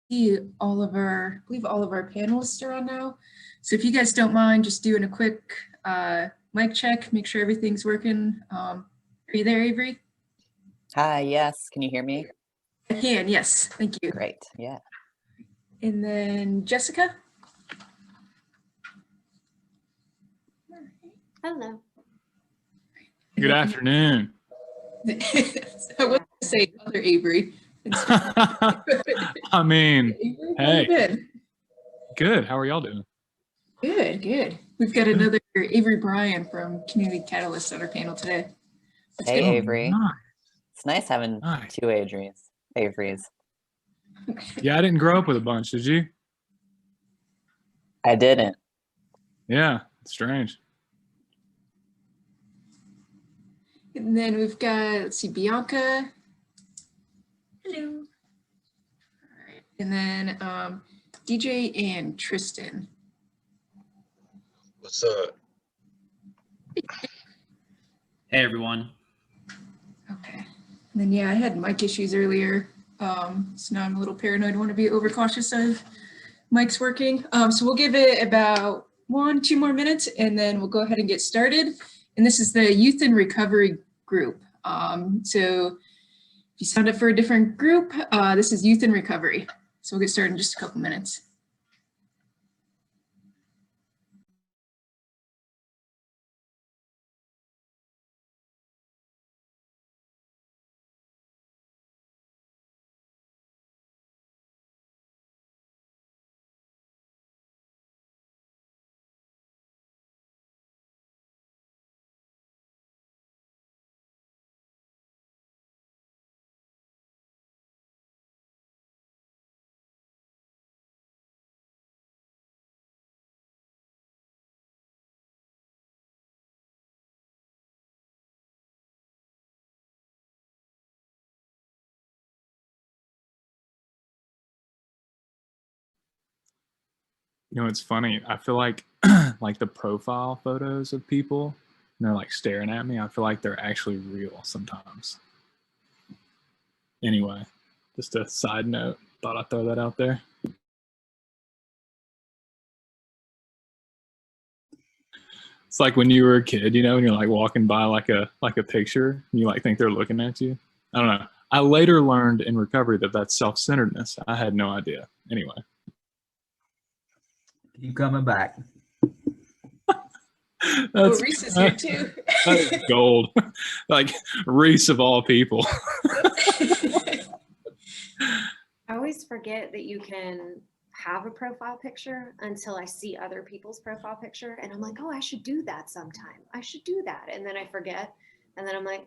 I believe all of our panelists are on now. So if you guys don't mind just doing a quick mic check, make sure everything's working. Are you there, Avery? Hi, yes. Can you hear me? I can, yes. Thank you. Great, yeah. And then Jessica? Hello. Good afternoon. I was going to say other Avery. I mean, Avery, how hey. you been? Good. How are y'all doing? Good, good. We've got another Avery Bryan from Community Catalyst on our panel today. That's Hey, good. Avery. Nice. It's nice having Nice. two Averys. Yeah, I didn't grow up with a bunch, did you? I didn't. Yeah, it's strange. And then we've got, let's see, Bianca. Hello. All right. And then DJ and Tristan. What's up? Hey everyone. Okay. And then, yeah, I had mic issues earlier. So now I'm a little paranoid. I want to be overcautious of mics working. So we'll give it about 1-2 more minutes and then we'll go ahead and get started. And this is the Youth in Recovery group. So if you signed up for a different group, this is Youth in Recovery. So we'll get started in just a couple minutes. You know, it's funny. I feel like like the profile photos of people, and they're like staring at me. I feel like they're actually real sometimes. Anyway, just a side note. Thought I'd throw that out there. It's like when you were a kid, you know, and you're like walking by like a picture, and you like think they're looking at you. I don't know. I later learned in recovery that that's self-centeredness. I had no idea. Anyway. Keep coming back. Oh, Reese is here too. That's gold. Like Reese of all people. I always forget that you can have a profile picture until I see other people's profile picture and I'm like, oh, I should do that sometime. I should do that. And then I forget. And then I'm like,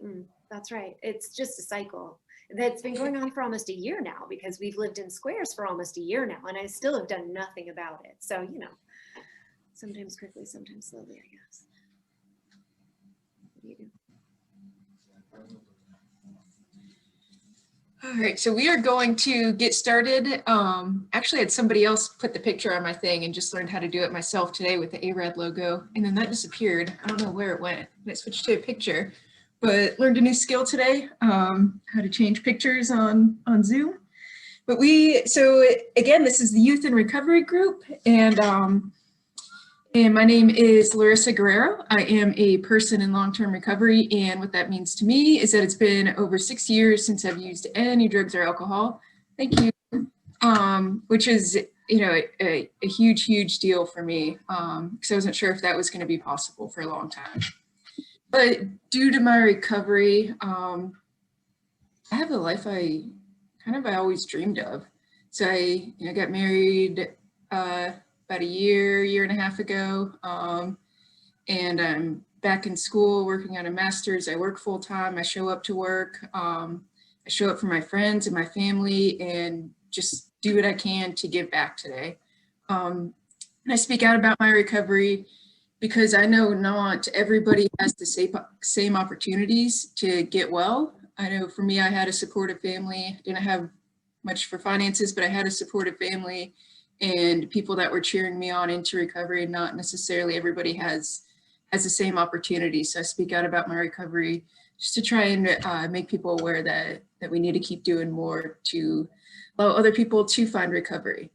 that's right. It's just a cycle that's been going on for almost a year now because we've lived in squares for almost a year now and I still have done nothing about it. So, you know, sometimes quickly, sometimes slowly, I guess. What do you do? All right, so we are going to get started. Actually, I had somebody else put the picture on my thing and just learned how to do it myself today with the ARAD logo, and then that disappeared. I don't know where it went. I switched to a picture, but learned a new skill today, how to change pictures on Zoom. But so again, this is the Youth in Recovery group, and my name is Larissa Guerrero. I am a person in long-term recovery, and what that means to me is that it's been over 6 years since I've used any drugs or alcohol. Thank you. Which is, you know, a huge, huge deal for me because I wasn't sure if that was going to be possible for a long time. But due to my recovery, I have the life I always dreamed of. So I got married about a year and a half ago, and I'm back in school working on a master's. I work full time. I show up to work. I show up for my friends and my family and just do what I can to give back today. And I speak out about my recovery because I know not everybody has the same opportunities to get well. I know for me, I had a supportive family. I didn't have much for finances, but I had a supportive family and people that were cheering me on into recovery. Not necessarily everybody has the same opportunity. So I speak out about my recovery just to try and make people aware that we need to keep doing more to allow other people to find recovery.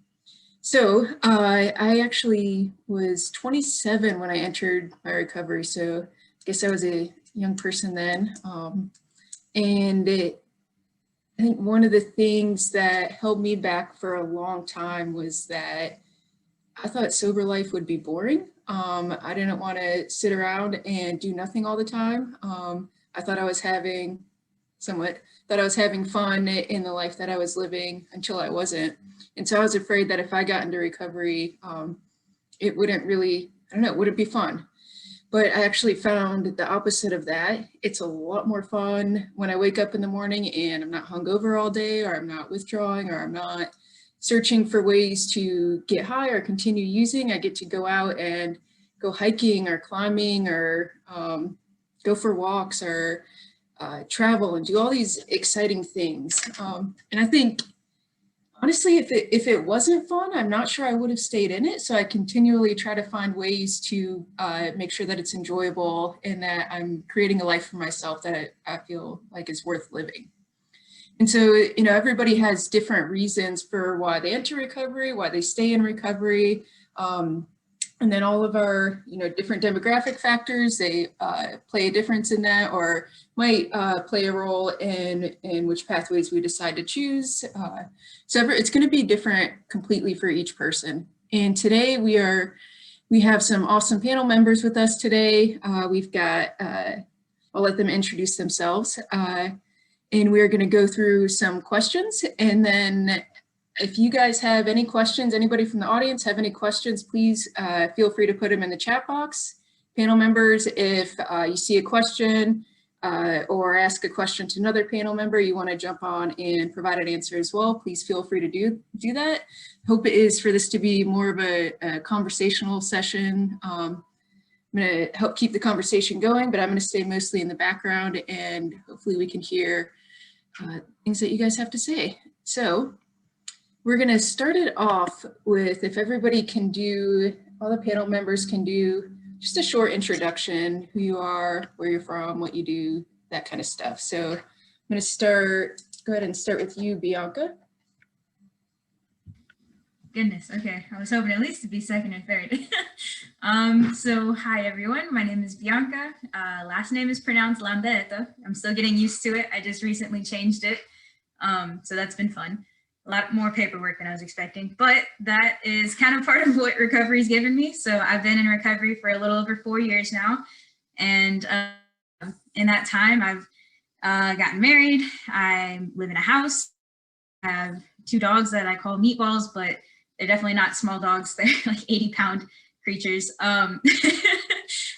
So I actually was 27 when I entered my recovery. So I guess I was a young person then. I think one of the things that held me back for a long time was that I thought sober life would be boring. I didn't want to sit around and do nothing all the time. I thought I was having fun in the life that I was living until I wasn't. And so I was afraid that if I got into recovery, it wouldn't be fun. But I actually found the opposite of that. It's a lot more fun when I wake up in the morning and I'm not hungover all day, or I'm not withdrawing, or I'm not searching for ways to get high or continue using. I get to go out and go hiking or climbing or go for walks or travel and do all these exciting things. And I think, honestly, if it wasn't fun, I'm not sure I would have stayed in it. So I continually try to find ways to make sure that it's enjoyable and that I'm creating a life for myself that I feel like is worth living. And so, everybody has different reasons for why they enter recovery, why they stay in recovery. And then all of our, different demographic factors, they play a difference in that, or might play a role in which pathways we decide to choose. So it's going to be different completely for each person. And today we have some awesome panel members with us today. We've got, I'll let them introduce themselves. And we're going to go through some questions, and then if you guys have any questions, anybody from the audience have any questions, please feel free to put them in the chat box. Panel members, if you see a question or ask a question to another panel member, you want to jump on and provide an answer as well, please feel free to do that. Hope it is for this to be more of a conversational session. I'm going to help keep the conversation going, but I'm going to stay mostly in the background, and hopefully we can hear things that you guys have to say. So we're going to start it off with, if everybody can do, all the panel members can do just a short introduction, who you are, where you're from, what you do, that kind of stuff. So I'm going to go ahead and start with you, Bianca. Goodness, okay. I was hoping at least to be second or third. So hi everyone, my name is Bianca. Last name is pronounced Lamberto. I'm still getting used to it. I just recently changed it. So that's been fun. A lot more paperwork than I was expecting, but that is kind of part of what recovery's given me. So I've been in recovery for a little over 4 years now. And in that time, I've gotten married. I live in a house. I have 2 dogs that I call meatballs, but they're definitely not small dogs. They're like 80-pound creatures. I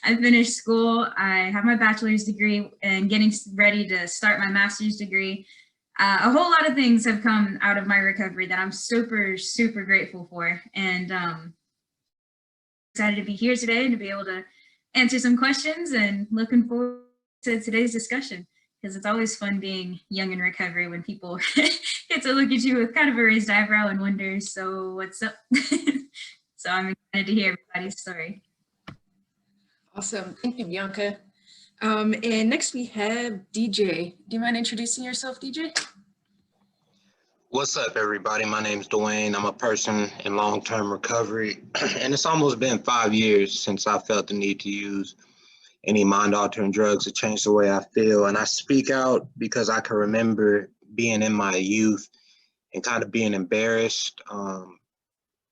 finished school. I have my bachelor's degree and getting ready to start my master's degree. A whole lot of things have come out of my recovery that I'm super, super grateful for. And excited to be here today and to be able to answer some questions, and looking forward to today's discussion, because it's always fun being young in recovery when people get to look at you with kind of a raised eyebrow and wonder, so what's up? So I'm excited to hear everybody's story. Awesome. Thank you, Bianca. And next we have DJ. Do you mind introducing yourself, DJ? What's up, everybody? My name's Dwayne. I'm a person in long-term recovery, and it's almost been 5 years since I felt the need to use any mind-altering drugs to change the way I feel. And I speak out because I can remember being in my youth and kind of being embarrassed,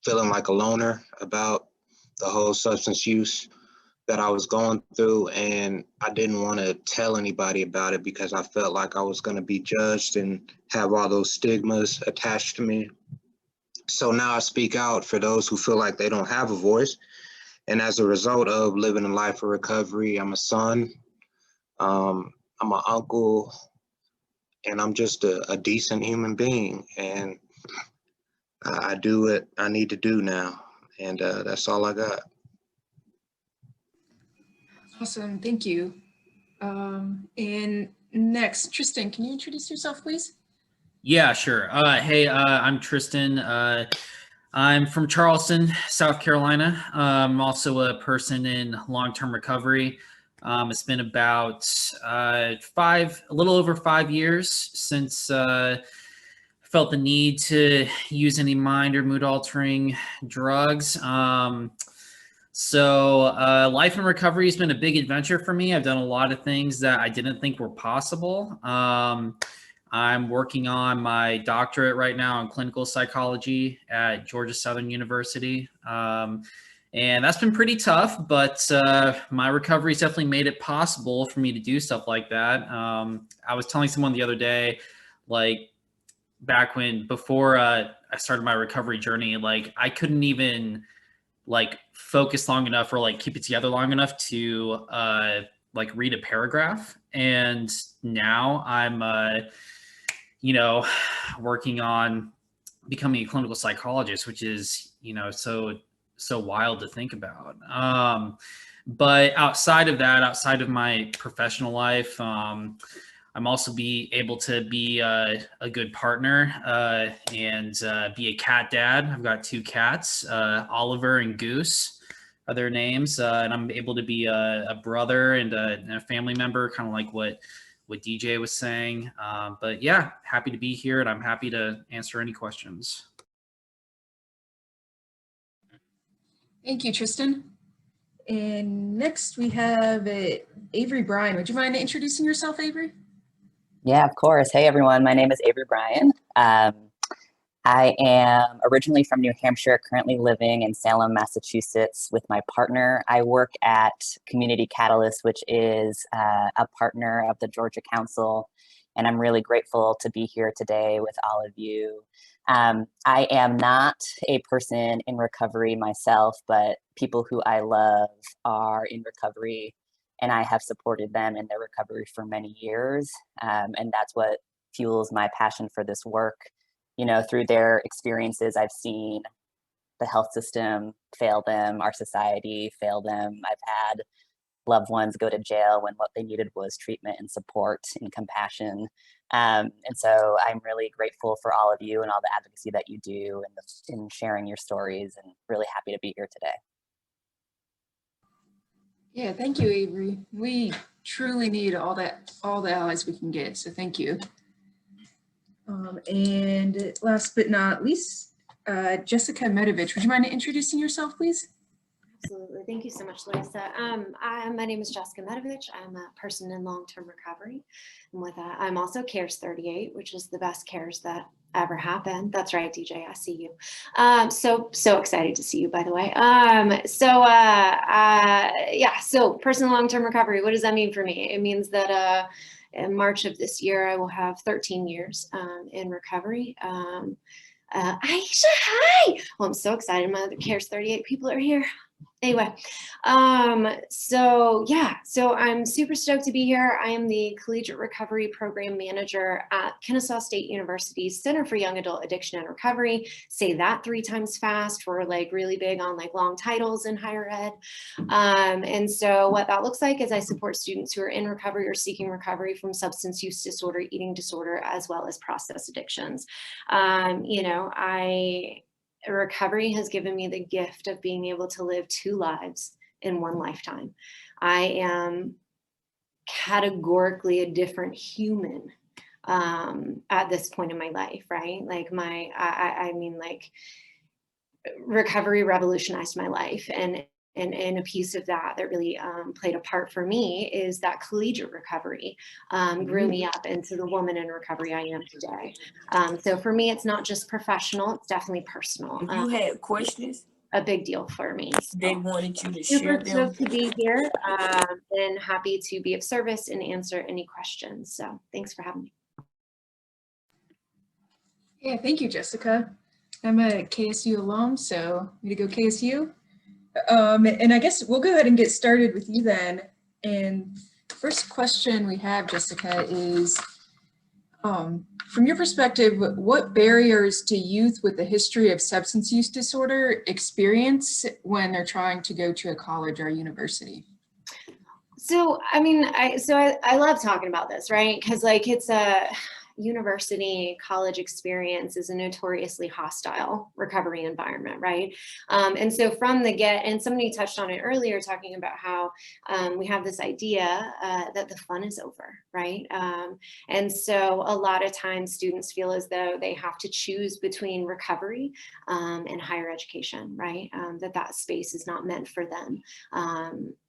feeling like a loner about the whole substance use that I was going through, and I didn't want to tell anybody about it because I felt like I was going to be judged and have all those stigmas attached to me. So now I speak out for those who feel like they don't have a voice. And as a result of living a life of recovery, I'm a son, I'm an uncle, and I'm just a decent human being. And I do what I need to do now. And that's all I got. Awesome, thank you. And next, Tristan, can you introduce yourself, please? Yeah, sure. Hey, I'm Tristan. I'm from Charleston, South Carolina. I'm also a person in long-term recovery. It's been about a little over 5 years since I felt the need to use any mind or mood altering drugs. Life in recovery has been a big adventure for me. I've done a lot of things that I didn't think were possible. I'm working on my doctorate right now in clinical psychology at Georgia Southern University. And that's been pretty tough, but my recovery's definitely made it possible for me to do stuff like that. I was telling someone the other day, like back before I started my recovery journey, like I couldn't even like focus long enough or like keep it together long enough to like read a paragraph. And now I'm, working on becoming a clinical psychologist, which is, so wild to think about. But outside of that, outside of my professional life, I'm also able to be a good partner and be a cat dad. I've got 2 cats, Oliver and Goose are their names. And I'm able to be a brother and a family member, kind of like what DJ was saying. But yeah, happy to be here, and I'm happy to answer any questions. Thank you, Tristan. And next we have Avery Bryan. Would you mind introducing yourself, Avery? Yeah, of course. Hey, everyone. My name is Avery Bryan. I am originally from New Hampshire, currently living in Salem, Massachusetts with my partner. I work at Community Catalyst, which is a partner of the Georgia Council, and I'm really grateful to be here today with all of you. I am not a person in recovery myself, but people who I love are in recovery, and I have supported them in their recovery for many years. And that's what fuels my passion for this work. Through their experiences, I've seen the health system fail them, our society fail them. I've had loved ones go to jail when what they needed was treatment and support and compassion. And so I'm really grateful for all of you and all the advocacy that you do and sharing your stories, and really happy to be here today. Yeah, thank you, Avery. We truly need all the allies we can get, so thank you. And last but not least, Jessica Medovich. Would you mind introducing yourself, please? Absolutely. Thank you so much, Lisa. My name is Jessica Medovich. I'm a person in long-term recovery. And with that, I'm also CARES 38, which is the best CARES that ever happened. That's right, DJ, I see you. So excited to see you, by the way. So person in long-term recovery, what does that mean for me? It means that in March of this year, I will have 13 years in recovery. Aisha, hi! Well, I'm so excited. My other CARES 38 people are here. Anyway, so I'm super stoked to be here. I am the Collegiate Recovery Program Manager at Kennesaw State University's Center for Young Adult Addiction and Recovery. Say that 3 times fast. We're like really big on like long titles in higher ed. And so what that looks like is I support students who are in recovery or seeking recovery from substance use disorder, eating disorder, as well as process addictions. Recovery has given me the gift of being able to live 2 lives in one lifetime. I am categorically a different human at this point in my life, right? Like recovery revolutionized my life, and a piece of that really played a part for me is that collegiate recovery grew me up into the woman in recovery I am today. So for me, it's not just professional, it's definitely personal. You had questions? A big deal for me. So They wanted you to share super them. stoked to be here and happy to be of service and answer any questions. So thanks for having me. Yeah, thank you, Jessica. I'm a KSU alum, so way to go KSU. And I guess we'll go ahead and get started with you then. And the first question we have, Jessica, is from your perspective, what barriers do youth with a history of substance use disorder experience when they're trying to go to a college or a university? So, I mean, I love talking about this, right? Because like it's university, college experience is a notoriously hostile recovery environment, right? And so from the get, and somebody touched on it earlier, talking about how we have this idea that the fun is over, right? And so a lot of times students feel as though they have to choose between recovery and higher education, right? That space is not meant for them.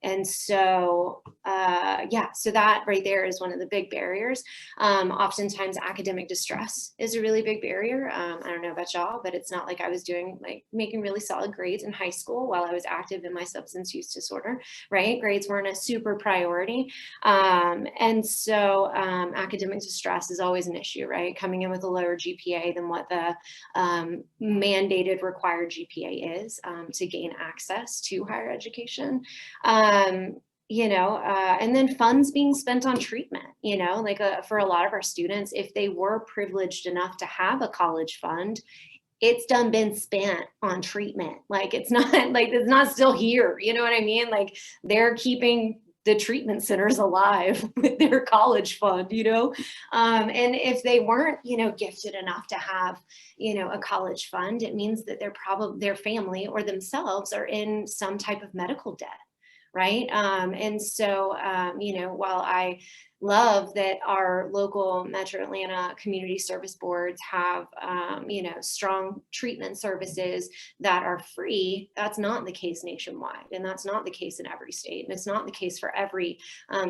And so, yeah, so that right there is one of the big barriers. Oftentimes academic distress is a really big barrier. I don't know about y'all, but it's not like I was doing like making really solid grades in high school while I was active in my substance use disorder, right? Grades weren't a super priority. And so academic distress is always an issue, right? Coming in with a lower GPA than what the mandated required GPA is to gain access to higher education. You know, and then funds being spent on treatment, you know, like for a lot of our students, if they were privileged enough to have a college fund, it's been spent on treatment. Like it's not still here. You know what I mean? Like they're keeping the treatment centers alive with their college fund, you know? And if they weren't, you know, gifted enough to have, you know, a college fund, it means that their family or themselves are in some type of medical debt. Right. And so, you know, while I love that our local Metro Atlanta community service boards have, you know, strong treatment services that are free, that's not the case nationwide. And that's not the case in every state. And it's not the case for every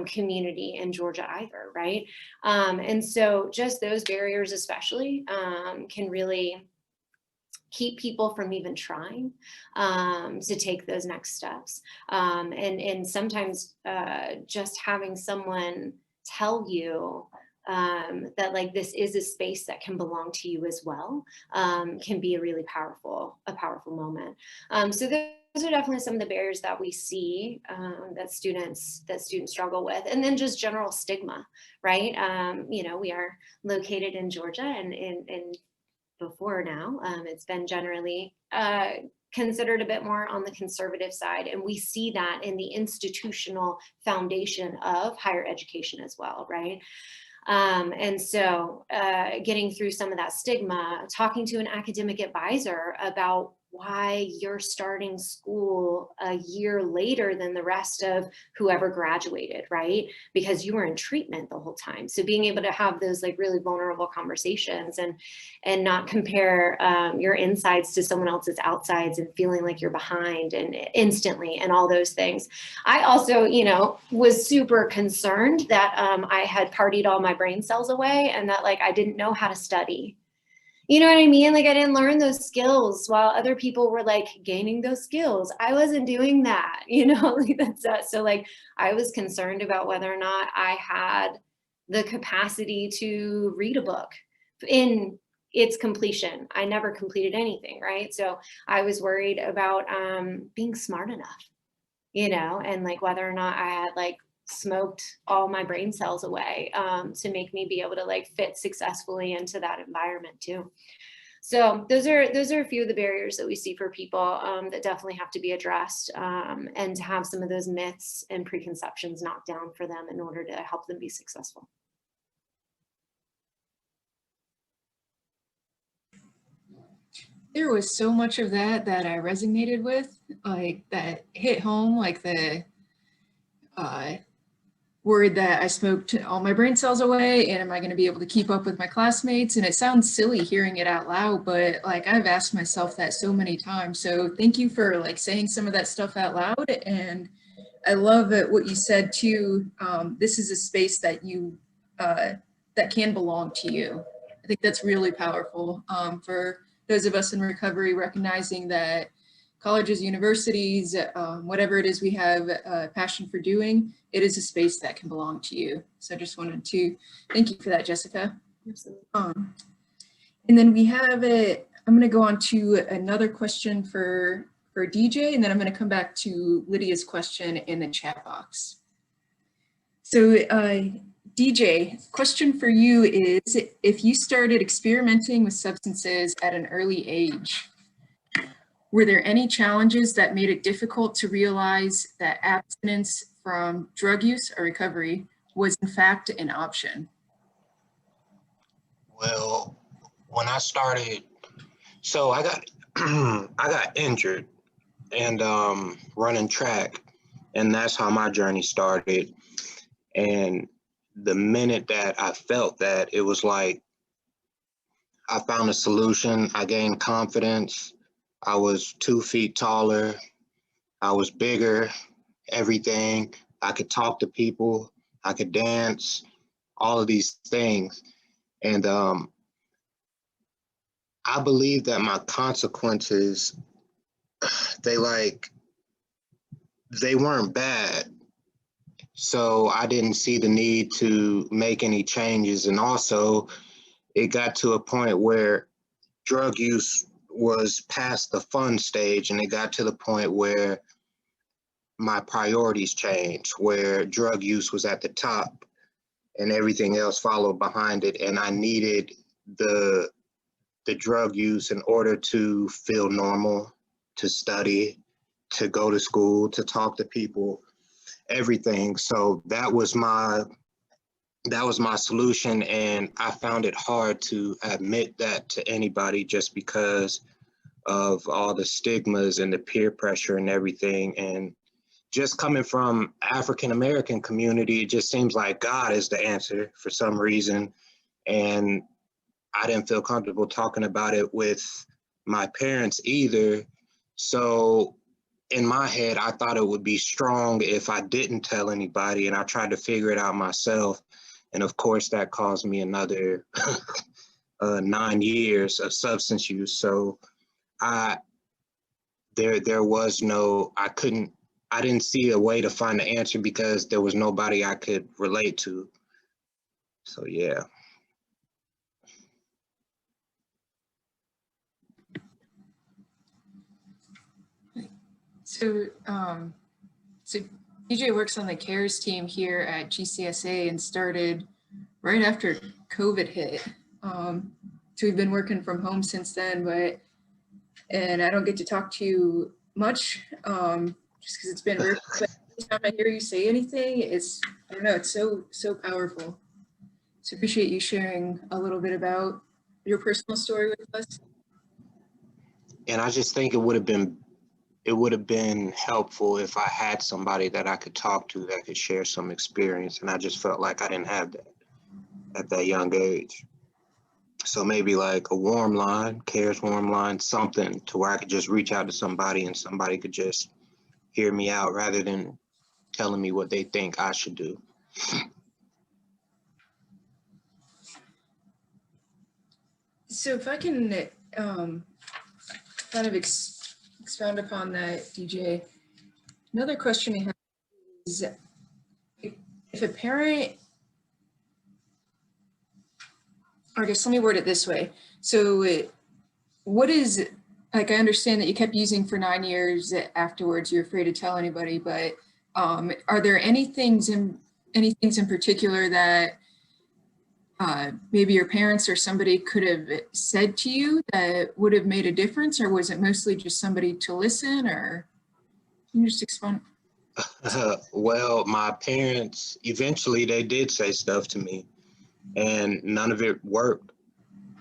community in Georgia either. Right. And so just those barriers especially can really keep people from even trying to take those next steps. And sometimes just having someone tell you that like this is a space that can belong to you as well can be a really powerful moment. So those are definitely some of the barriers that we see that students struggle with, and then just general stigma, right? You know, we are located in Georgia, and before now, it's been generally considered a bit more on the conservative side. And we see that in the institutional foundation of higher education as well, right? And so getting through some of that stigma, talking to an academic advisor about why you're starting school a year later than the rest of whoever graduated, right? Because you were in treatment the whole time. So being able to have those like really vulnerable conversations and not compare your insides to someone else's outsides and feeling like you're behind and instantly and all those things. I also, you know, was super concerned that I had partied all my brain cells away and that like I didn't know how to study. You know what I mean? Like I didn't learn those skills while other people were like gaining those skills. I wasn't doing that, you know, like that's so like I was concerned about whether or not I had the capacity to read a book in its completion. I never completed anything, right? So I was worried about being smart enough, you know, and like whether or not I had like smoked all my brain cells away to make me be able to like fit successfully into that environment too. So those are a few of the barriers that we see for people that definitely have to be addressed and to have some of those myths and preconceptions knocked down for them in order to help them be successful. There was so much of that I resonated with, like that hit home, like the worried that I smoked all my brain cells away and am I going to be able to keep up with my classmates? And it sounds silly hearing it out loud, but like I've asked myself that so many times. So thank you for like saying some of that stuff out loud. And I love what you said too. This is a space that you that can belong to you. I think that's really powerful for those of us in recovery, recognizing that colleges, universities, whatever it is we have a passion for doing, it is a space that can belong to you. So I just wanted to thank you for that, Jessica. Absolutely. And then we have I'm going to go on to another question for DJ, and then I'm going to come back to Lydia's question in the chat box. So DJ, question for you is, if you started experimenting with substances at an early age, were there any challenges that made it difficult to realize that abstinence from drug use or recovery was in fact an option? Well, when I started, so I got I got injured and running track, and that's how my journey started. And the minute that I felt that, it was like I found a solution. I gained confidence. I was 2 feet taller. I was bigger, everything. I could talk to people. I could dance, all of these things. And I believe that my consequences, they like, they weren't bad. So I didn't see the need to make any changes. And also, it got to a point where drug use was past the fun stage, and it got to the point where my priorities changed, where drug use was at the top and everything else followed behind it. And I needed the drug use in order to feel normal, to study, to go to school, to talk to people, everything. So that was my solution, and I found it hard to admit that to anybody just because of all the stigmas and the peer pressure and everything. And just coming from African American community, it just seems like God is the answer for some reason. And I didn't feel comfortable talking about it with my parents either. So in my head, I thought it would be strong if I didn't tell anybody, and I tried to figure it out myself. And of course, that caused me another 9 years of substance use. So there was no, I didn't see a way to find the answer because there was nobody I could relate to. So yeah. So, so DJ works on the CARES team here at GCSA and started right after COVID hit. So we've been working from home since then, and I don't get to talk to you much, just because it's been work. But every time I hear you say anything, I don't know, it's so powerful. So appreciate you sharing a little bit about your personal story with us. And I just think it would have been helpful if I had somebody that I could talk to that could share some experience. And I just felt like I didn't have that at that young age. So maybe like a warm line, CARES warm line, something to where I could just reach out to somebody and somebody could just hear me out rather than telling me what they think I should do. So if I can kind of expound upon that, DJ, another question I have is if a parent, or I guess let me word it this way. So what is, like, I understand that you kept using for 9 years afterwards, you're afraid to tell anybody, but are there any things in particular that maybe your parents or somebody could have said to you that would have made a difference, or was it mostly just somebody to listen, or can you just explain? Well, my parents, eventually they did say stuff to me and none of it worked.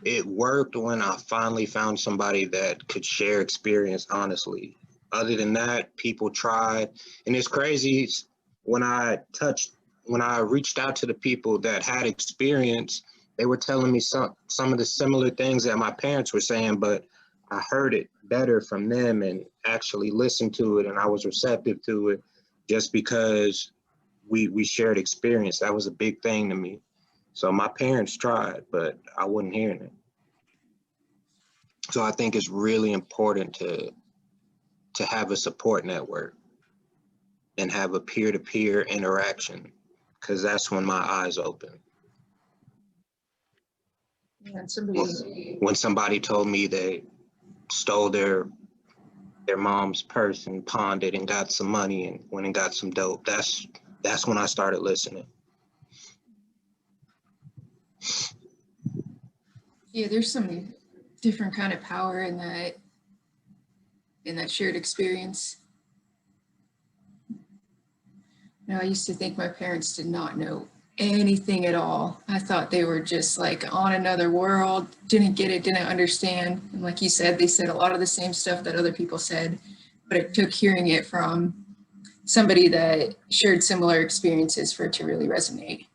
It worked when I finally found somebody that could share experience honestly. Other than that, people tried. And it's crazy, when I reached out to the people that had experience, they were telling me some of the similar things that my parents were saying, but I heard it better from them and actually listened to it, and I was receptive to it just because we shared experience. That was a big thing to me. So my parents tried, but I wasn't hearing it. So I think it's really important to have a support network and have a peer-to-peer interaction, because that's when my eyes open. And somebody, When somebody told me they stole their mom's purse and pawned it and got some money and went and got some dope, that's when I started listening. yeah, there's some different kind of power in that shared experience. You know, I used to think my parents did not know anything at all. I thought they were just like on another world, didn't get it, didn't understand. And like you said, they said a lot of the same stuff that other people said, but it took hearing it from somebody that shared similar experiences for it to really resonate.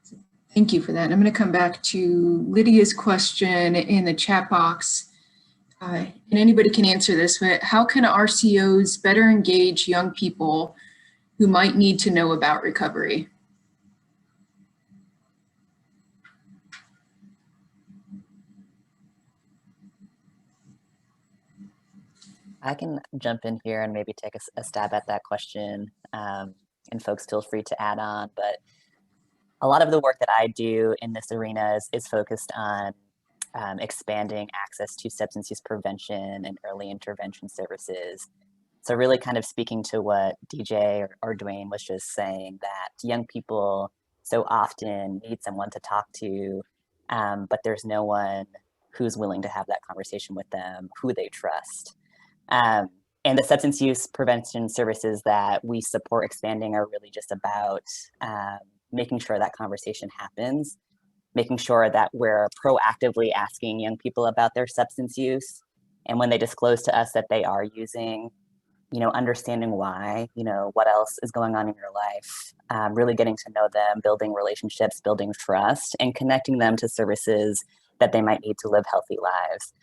So thank you for that. I'm going to come back to Lydia's question in the chat box. And anybody can answer this, but how can RCOs better engage young people who might need to know about recovery? I can jump in here and maybe take a stab at that question, and folks feel free to add on. But a lot of the work that I do in this arena is focused on expanding access to substance use prevention and early intervention services. So really kind of speaking to what DJ or Dwayne was just saying, that young people so often need someone to talk to, but there's no one who's willing to have that conversation with them, who they trust. And the substance use prevention services that we support expanding are really just about making sure that conversation happens, making sure that we're proactively asking young people about their substance use. And when they disclose to us that they are using, understanding why, what else is going on in your life, really getting to know them, building relationships, building trust, and connecting them to services that they might need to live healthy lives.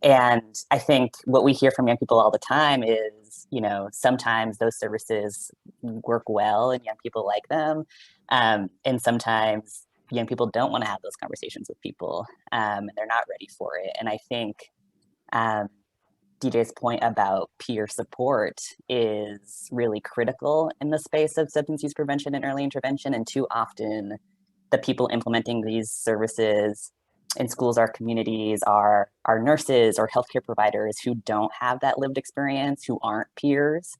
And I think what we hear from young people all the time is, sometimes those services work well and young people like them. And sometimes young people don't want to have those conversations with people, and they're not ready for it. And I think DJ's point about peer support is really critical in the space of substance use prevention and early intervention. And too often, the people implementing these services in schools, our communities, are nurses or healthcare providers who don't have that lived experience, who aren't peers.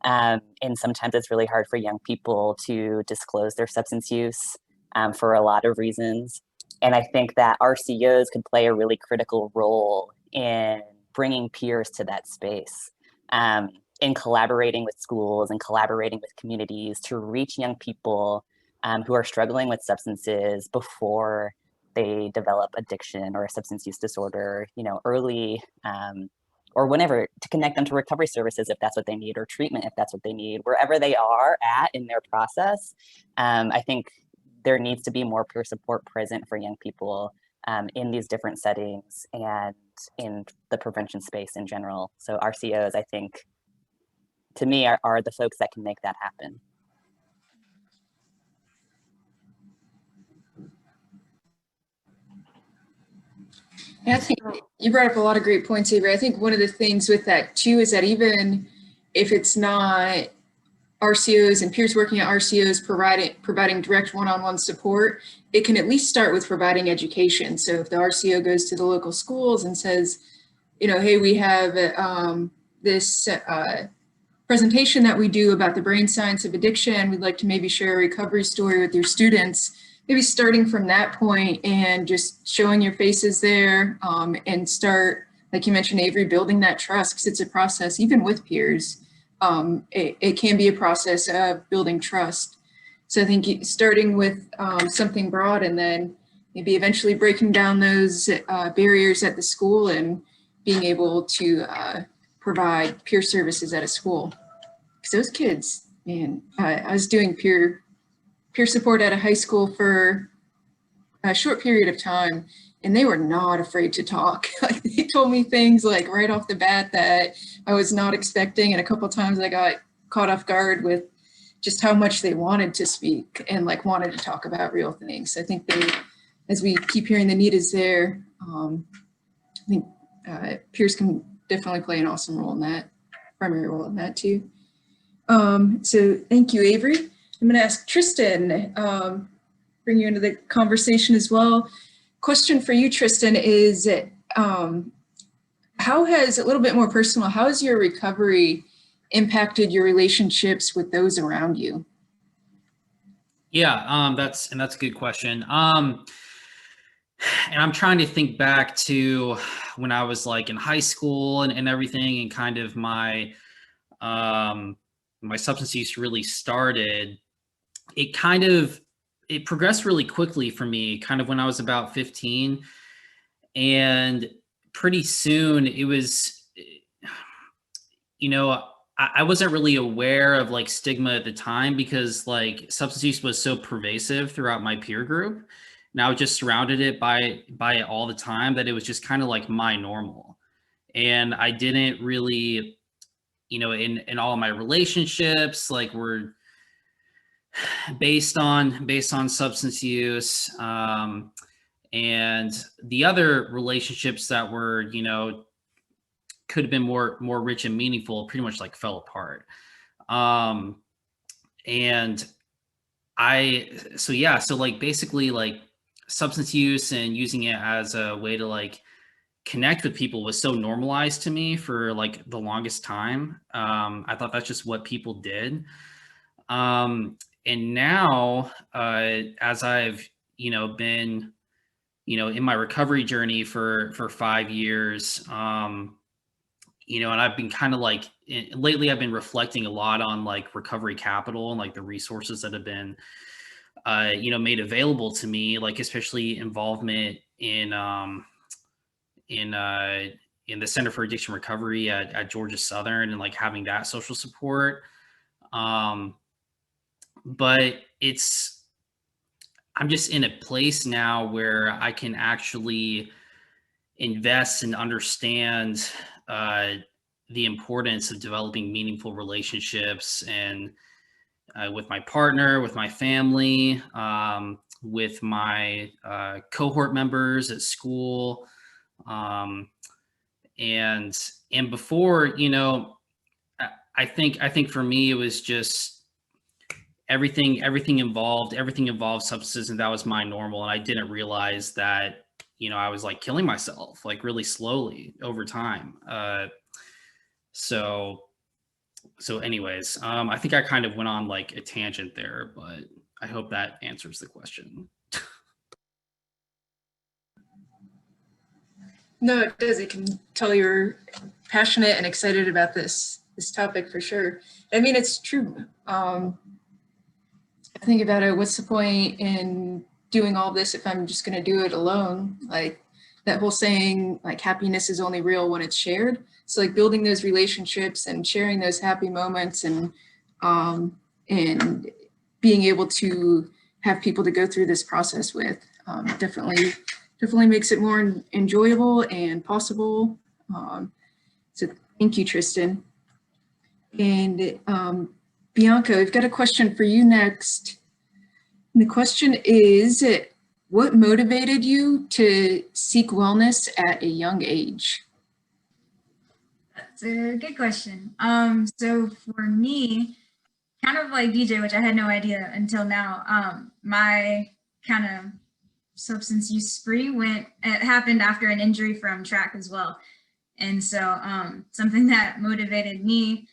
And sometimes it's really hard for young people to disclose their substance use for a lot of reasons. And I think that RCOs could play a really critical role in bringing peers to that space, in collaborating with schools and collaborating with communities to reach young people who are struggling with substances before they develop addiction or a substance use disorder, early, or whenever, to connect them to recovery services if that's what they need, or treatment if that's what they need, wherever they are at in their process. I think there needs to be more peer support present for young people in these different settings and in the prevention space in general. So RCOs, I think, to me, are the folks that can make that happen. Yeah, I think you brought up a lot of great points, Avery. I think one of the things with that too is that even if it's not RCOs and peers working at RCOs providing direct one-on-one support, it can at least start with providing education. So if the RCO goes to the local schools and says, hey, we have this presentation that we do about the brain science of addiction, we'd like to maybe share a recovery story with your students. Maybe starting from that point and just showing your faces there, and start, like you mentioned, Avery, building that trust, because it's a process, even with peers. It can be a process of building trust. So I think starting with something broad, and then maybe eventually breaking down those barriers at the school and being able to provide peer services at a school. Because those kids, man, I was doing peer support at a high school for a short period of time, and they were not afraid to talk. Like, they told me things like right off the bat that I was not expecting, and a couple of times I got caught off guard with just how much they wanted to speak and like wanted to talk about real things. I think as we keep hearing the need is there, I think peers can definitely play an awesome role in that, primary role in that too. So thank you, Avery. I'm going to ask Tristan, bring you into the conversation as well. Question for you, Tristan, is how has, a little bit more personal, how has your recovery impacted your relationships with those around you? Yeah, that's a good question. And I'm trying to think back to when I was like in high school and everything, and kind of my my substance use really started. it progressed really quickly for me, kind of when I was about 15. And pretty soon it was, you know, I wasn't really aware of like stigma at the time because like substance use was so pervasive throughout my peer group. And I was just surrounded by it all the time that it was just kind of like my normal. And I didn't really, you know, in all my relationships, like were based on substance use. And the other relationships that were, you know, could have been more rich and meaningful pretty much like fell apart. And so like basically like substance use and using it as a way to like connect with people was so normalized to me for like the longest time. I thought that's just what people did. And now as I've, you know, been, you know, in my recovery journey for 5 years, you know, and I've been kind of like lately I've been reflecting a lot on like recovery capital and like the resources that have been, you know, made available to me, like especially involvement in the Center for Addiction Recovery at Georgia Southern and like having that social support. But I'm just in a place now where I can actually invest and understand the importance of developing meaningful relationships and with my partner, with my family, with my cohort members at school. And before, you know, I think for me, it was just everything involved substances, and that was my normal. And I didn't realize that, you know, I was like killing myself, like really slowly over time. So anyways, I think I kind of went on like a tangent there, but I hope that answers the question. No, it does. I can tell you're passionate and excited about this topic for sure. I mean, it's true. I think about it, what's the point in doing all this if I'm just going to do it alone? Like that whole saying, like happiness is only real when it's shared. So like building those relationships and sharing those happy moments and being able to have people to go through this process with definitely makes it more enjoyable and possible. So thank you, Tristan. And Bianca, we've got a question for you next. And the question is, what motivated you to seek wellness at a young age? That's a good question. So for me, kind of like DJ, which I had no idea until now, my kind of substance use spree it happened after an injury from track as well. And so something that motivated me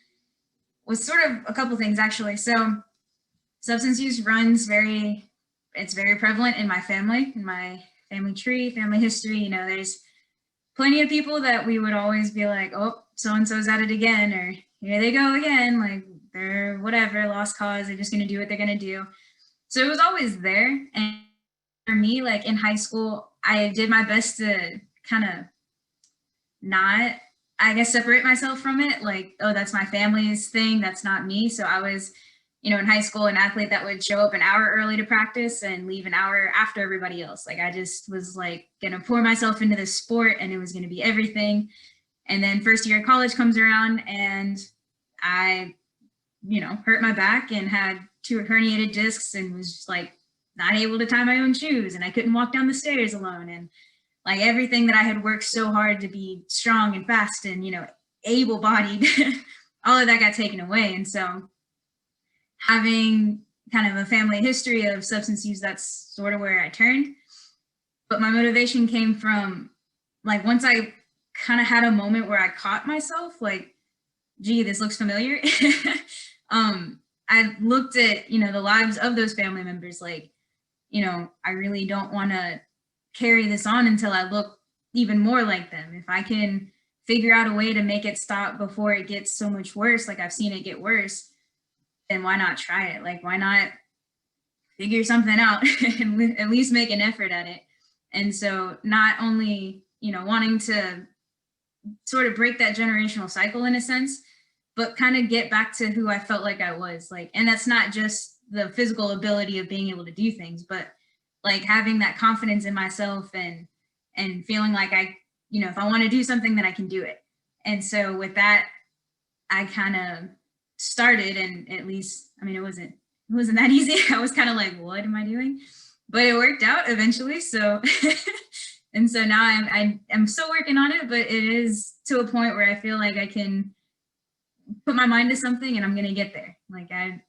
was sort of a couple things actually. So substance use it's very prevalent in my family tree, family history. You know, there's plenty of people that we would always be like, oh, so-and-so's at it again, or here they go again, like they're whatever, lost cause, they're just gonna do what they're gonna do. So it was always there. And for me, like in high school, I did my best to kind of not, I guess, separate myself from it. Like, oh, that's my family's thing, that's not me. So I was, you know, in high school, an athlete that would show up an hour early to practice and leave an hour after everybody else. Like I just was like gonna pour myself into this sport and it was gonna be everything. And then first year of college comes around and I, you know, hurt my back and had 2 herniated discs and was just like not able to tie my own shoes and I couldn't walk down the stairs alone. And like everything that I had worked so hard to be strong and fast and, you know, able-bodied, all of that got taken away. And so having kind of a family history of substance use, that's sort of where I turned. But my motivation came from like once I kind of had a moment where I caught myself like, gee, this looks familiar. I looked at, you know, the lives of those family members, like, you know, I really don't want to carry this on until I look even more like them. If I can figure out a way to make it stop before it gets so much worse, like I've seen it get worse, then why not try it? Like, why not figure something out and at least make an effort at it. And so not only, wanting to sort of break that generational cycle in a sense, but kind of get back to who I felt like I was like, and that's not just the physical ability of being able to do things, but like having that confidence in myself and feeling like I, if I want to do something, then I can do it. And so with that, I kind of started, and at least, it wasn't that easy. I was kind of like, what am I doing? But it worked out eventually. So, and so now I'm still working on it, but it is to a point where I feel like I can put my mind to something and I'm going to get there. Like I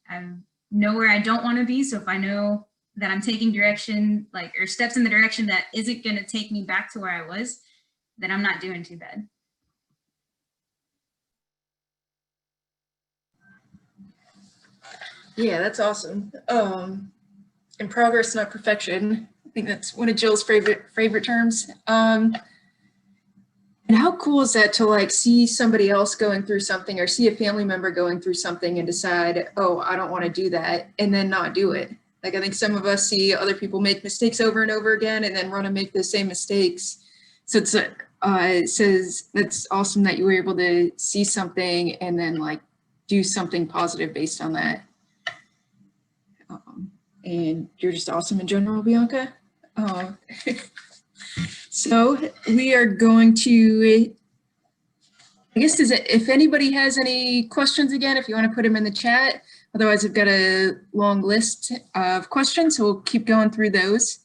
know where I don't want to be. So if I know that I'm taking direction, or steps in the direction that isn't going to take me back to where I was, then I'm not doing too bad. Yeah, that's awesome. And progress, not perfection. I think that's one of Jill's favorite terms. And how cool is that to see somebody else going through something, or see a family member going through something and decide, oh, I don't want to do that, and then not do it. I think some of us see other people make mistakes over and over again and then run and make the same mistakes. So it says that's awesome that you were able to see something and then do something positive based on that. And you're just awesome in general, Bianca. So we are going to, I guess, if anybody has any questions again, if you want to put them in the chat. Otherwise, I've got a long list of questions, so we'll keep going through those.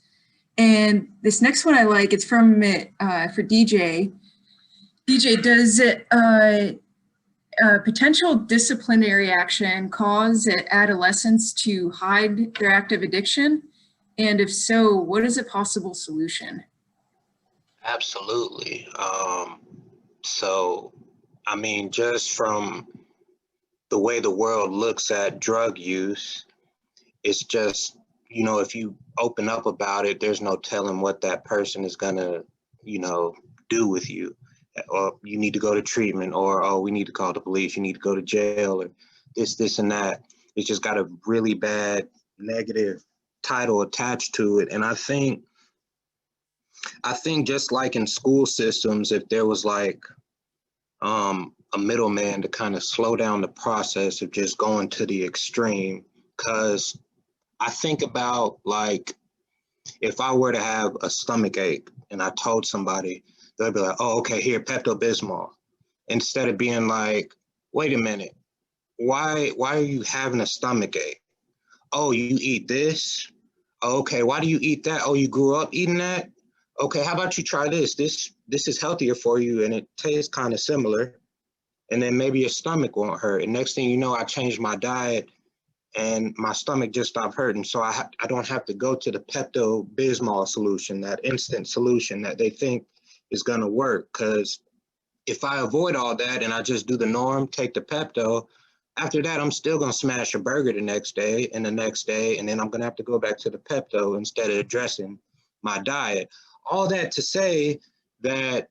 And this next one I like, it's from for DJ. DJ, does potential disciplinary action cause adolescents to hide their active addiction? And if so, what is a possible solution? Absolutely. So, just from the way the world looks at drug use, it's just, if you open up about it, there's no telling what that person is gonna, do with you. Or you need to go to treatment, or, oh, we need to call the police, you need to go to jail, or this and that. It's just got a really bad negative title attached to it. And I think just like in school systems, if there was a middleman to kind of slow down the process of just going to the extreme, because I think about if I were to have a stomach ache and I told somebody, they'd be like, oh, okay, here, Pepto-Bismol. Instead of being like, wait a minute, why are you having a stomach ache? Oh, you eat this? Oh, okay, why do you eat that? Oh, you grew up eating that? Okay, how about you try this? This is healthier for you and it tastes kind of similar. And then maybe your stomach won't hurt. And next thing you know, I changed my diet and my stomach just stopped hurting. So I don't have to go to the Pepto-Bismol solution, that instant solution that they think is gonna work. Because if I avoid all that and I just do the norm, take the Pepto, after that, I'm still gonna smash a burger the next day and the next day, and then I'm gonna have to go back to the Pepto instead of addressing my diet. All that to say that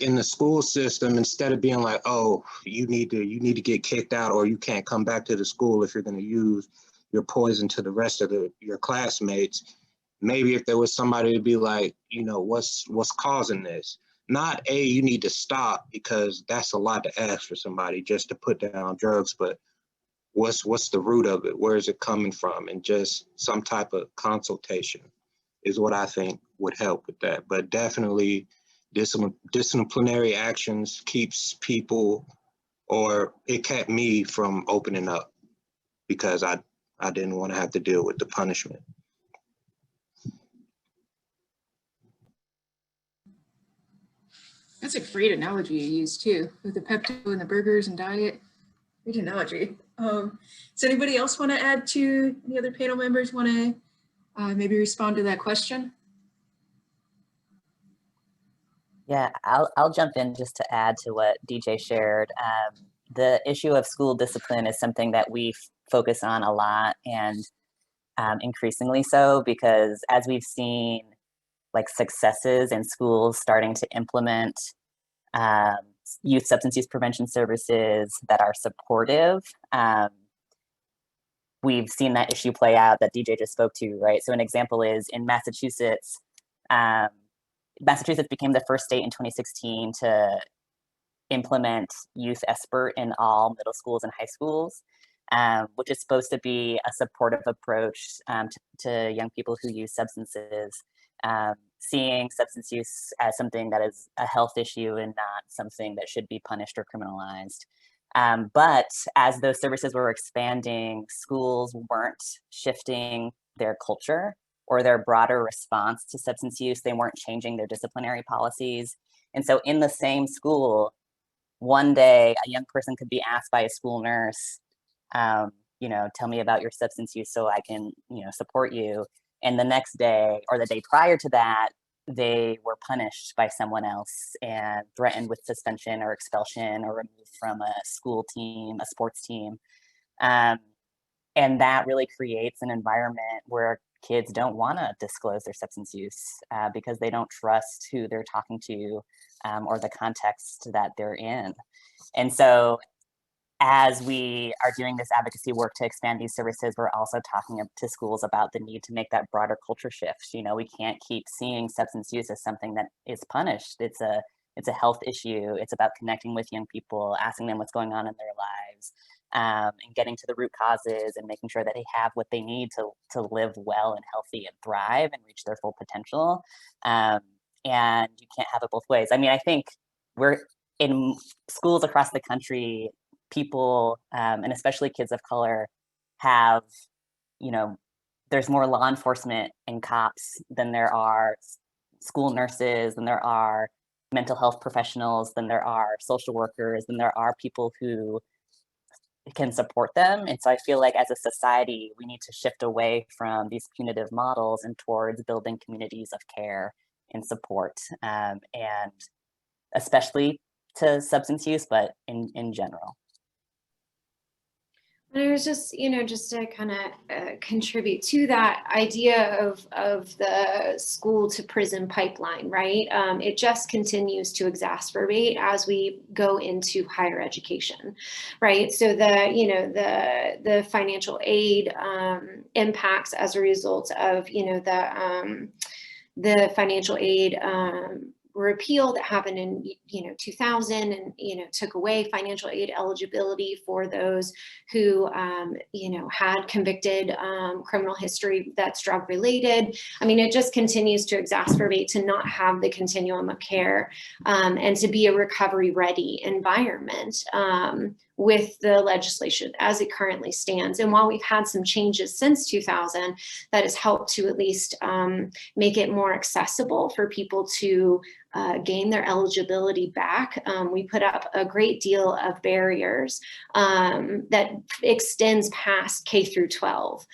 in the school system, instead of being like, oh, you need to get kicked out, or you can't come back to the school if you're going to use your poison to the rest of your classmates, maybe if there was somebody to be like, what's causing this? Not you need to stop, because that's a lot to ask for somebody just to put down drugs, but what's the root of it? Where is it coming from? And just some type of consultation is what I think would help with that. But definitely disciplinary actions keeps people, or it kept me from opening up, because I didn't want to have to deal with the punishment. That's a great analogy you use too, with the Pepto and the burgers and diet. Great analogy. Does anybody else want to add to, the other panel members want to maybe respond to that question? Yeah, I'll jump in just to add to what DJ shared. The issue of school discipline is something that we focus on a lot, and increasingly so, because as we've seen successes in schools starting to implement youth substance use prevention services that are supportive, we've seen that issue play out that DJ just spoke to, right? So an example is in Massachusetts, Massachusetts became the first state in 2016 to implement Youth Expert in all middle schools and high schools, which is supposed to be a supportive approach to young people who use substances, seeing substance use as something that is a health issue and not something that should be punished or criminalized. But as those services were expanding, schools weren't shifting their culture or their broader response to substance use. They weren't changing their disciplinary policies. And so in the same school, one day a young person could be asked by a school nurse, tell me about your substance use so I can, support you. And the next day or the day prior to that, they were punished by someone else and threatened with suspension or expulsion or removed from a school team, a sports team. And that really creates an environment where kids don't want to disclose their substance use because they don't trust who they're talking to or the context that they're in. And so as we are doing this advocacy work to expand these services, we're also talking to schools about the need to make that broader culture shift. We can't keep seeing substance use as something that is punished. It's a health issue. It's about connecting with young people, asking them what's going on in their lives, and getting to the root causes and making sure that they have what they need to live well and healthy and thrive and reach their full potential. And you can't have it both ways. I mean, I think we're in schools across the country, people, and especially kids of color, have, there's more law enforcement and cops than there are school nurses, than there are mental health professionals, than there are social workers, than there are people who can support them. And so I feel like as a society, we need to shift away from these punitive models and towards building communities of care and support, and especially to substance use, but in general. And I was just to kind of contribute to that idea of the school to prison pipeline, right? It just continues to exacerbate as we go into higher education, right? So the financial aid impacts as a result of the financial aid repeal that happened in 2000 and took away financial aid eligibility for those who had convicted criminal history that's drug related. I mean, it just continues to exacerbate to not have the continuum of care and to be a recovery ready environment with the legislation as it currently stands. And while we've had some changes since 2000 that has helped to at least make it more accessible for people to gain their eligibility back, we put up a great deal of barriers that extends past K through 12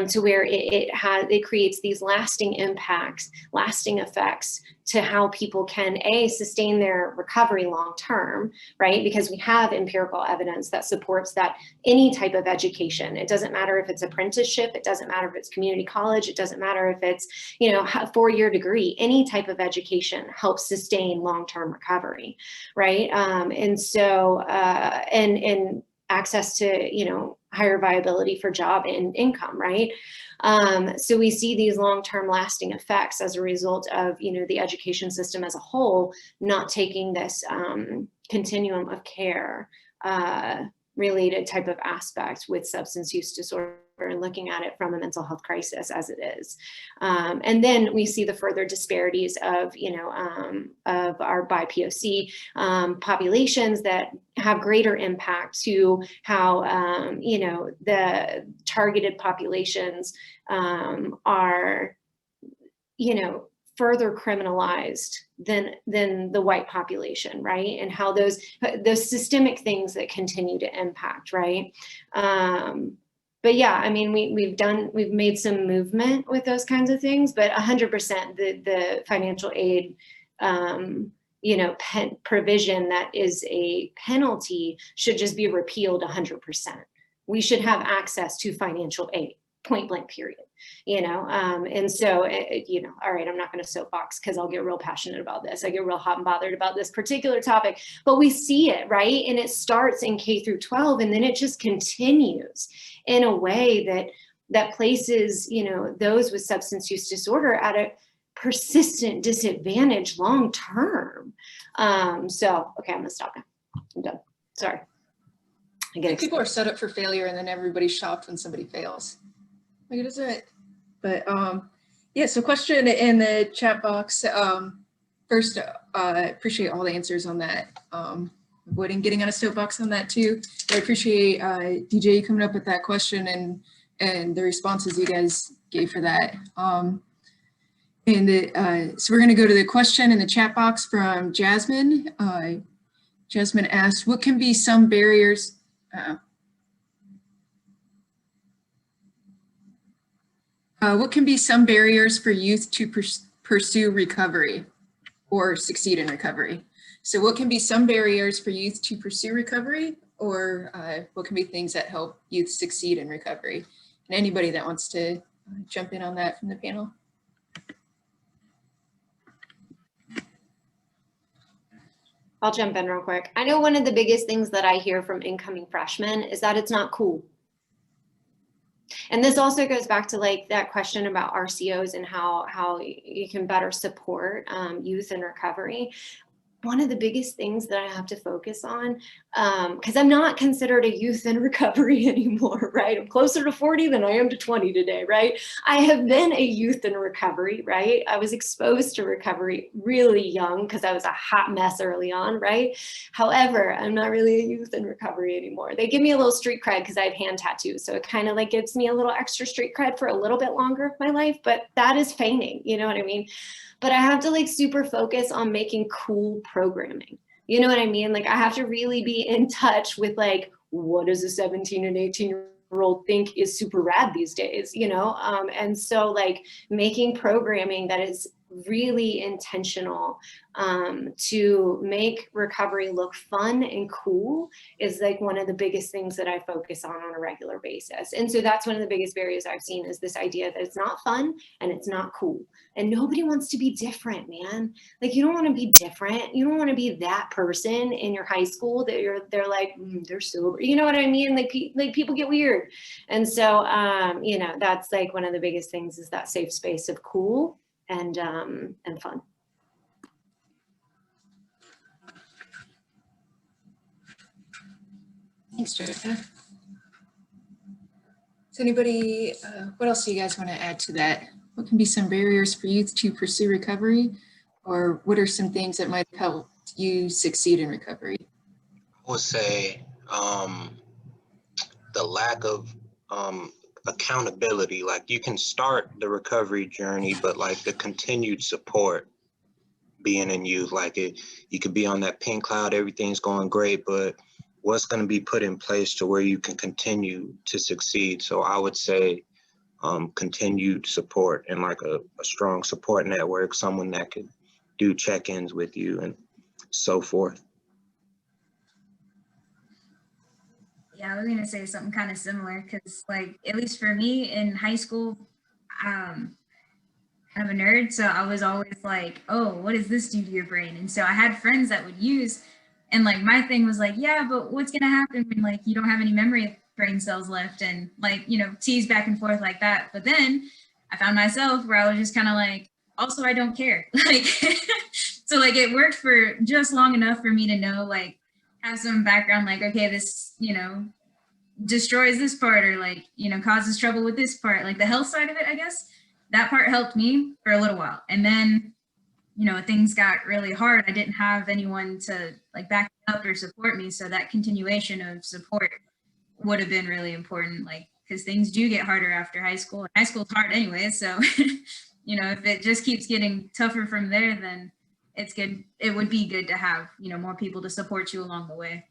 to where it creates these lasting impacts, lasting effects to how people can sustain their recovery long term, right? Because we have empirical evidence that supports that any type of education, it doesn't matter if it's apprenticeship, it doesn't matter if it's community college, it doesn't matter if it's a 4-year degree, any type of education helps sustain long-term recovery, right? And so and access to higher viability for job and income, right? So we see these long-term lasting effects as a result of the education system as a whole not taking this continuum of care related type of aspect with substance use disorder and looking at it from a mental health crisis as it is. And then we see the further disparities of, of our BIPOC populations that have greater impact to how, the targeted populations are, further criminalized than the white population, right? And how those systemic things that continue to impact, right? But yeah, I mean, we've made some movement with those kinds of things, but 100% the financial aid, provision that is a penalty should just be repealed 100%. We should have access to financial aid. point blank period, you know? And so, you know, all right, I'm not going to soapbox because I'll get real passionate about this. I get real hot and bothered about this particular topic, but we see it, right? And it starts in K through 12, and then it just continues in a way that places, you know, those with substance use disorder at a persistent disadvantage long term. So, okay, I'm gonna stop now. I'm done. Sorry. I get People are set up for failure, and then everybody's shocked when somebody fails. Like, it is it. But yeah, so question in the chat box. First, I appreciate all the answers on that. Avoiding getting on a soapbox on that too. I appreciate DJ coming up with that question and the responses you guys gave for that. So we're going to go to the question in the chat box from Jasmine. Jasmine asked, what can be some barriers? What can be some barriers for youth to pursue recovery or succeed in recovery? So what can be some barriers for youth to pursue recovery, or what can be things that help youth succeed in recovery? And anybody that wants to jump in on that from the panel. I'll jump in real quick. I know one of the biggest things that I hear from incoming freshmen is that it's not cool. And this also goes back to like that question about RCOs and how you can better support youth in recovery. One of the biggest things that I have to focus on, because I'm not considered a youth in recovery anymore, right? I'm closer to 40 than I am to 20 today, right? I have been a youth in recovery, right? I was exposed to recovery really young because I was a hot mess early on, right? However, I'm not really a youth in recovery anymore. They give me a little street cred because I have hand tattoos. So it kind of like gives me a little extra street cred for a little bit longer of my life, but that is feigning, you know what I mean? But I have to like super focus on making cool programming. You know what I mean? Like I have to really be in touch with like, what does a 17 and 18-year-old think is super rad these days, you know? And so like making programming that is really intentional to make recovery look fun and cool is like one of the biggest things that I focus on a regular basis. And so that's one of the biggest barriers I've seen is this idea that it's not fun and it's not cool. And nobody wants to be different, man. Like you don't want to be different. You don't want to be that person in your high school that they're like, they're sober. You know what I mean? Like people get weird. And so, you know, that's like one of the biggest things is that safe space of cool and fun. Thanks, Jessica. Does anybody, what else do you guys want to add to that? What can be some barriers for youth to pursue recovery? Or what are some things that might help you succeed in recovery? I would say the lack of accountability. Like you can start the recovery journey, but like the continued support being in youth, like you could be on that pink cloud, everything's going great, but what's going to be put in place to where you can continue to succeed? So I would say continued support and like a strong support network, someone that could do check-ins with you and so forth. Yeah, I was gonna say something kind of similar because, like, at least for me in high school, kind of a nerd, so I was always like, "Oh, what does this do to your brain?" And so I had friends that would use, and like my thing was like, "Yeah, but what's gonna happen when like you don't have any memory brain cells left?" And like tease back and forth like that. But then I found myself where I was just kind of like, also I don't care, like, so like it worked for just long enough for me to know like. Have some background like, okay, this, destroys this part or like, causes trouble with this part, like the health side of it, I guess. That part helped me for a little while. And then, things got really hard. I didn't have anyone to like back me up or support me. So that continuation of support would have been really important, like, because things do get harder after high school. High school's hard anyway. So, if it just keeps getting tougher from there, then it's good. It would be good to have, more people to support you along the way.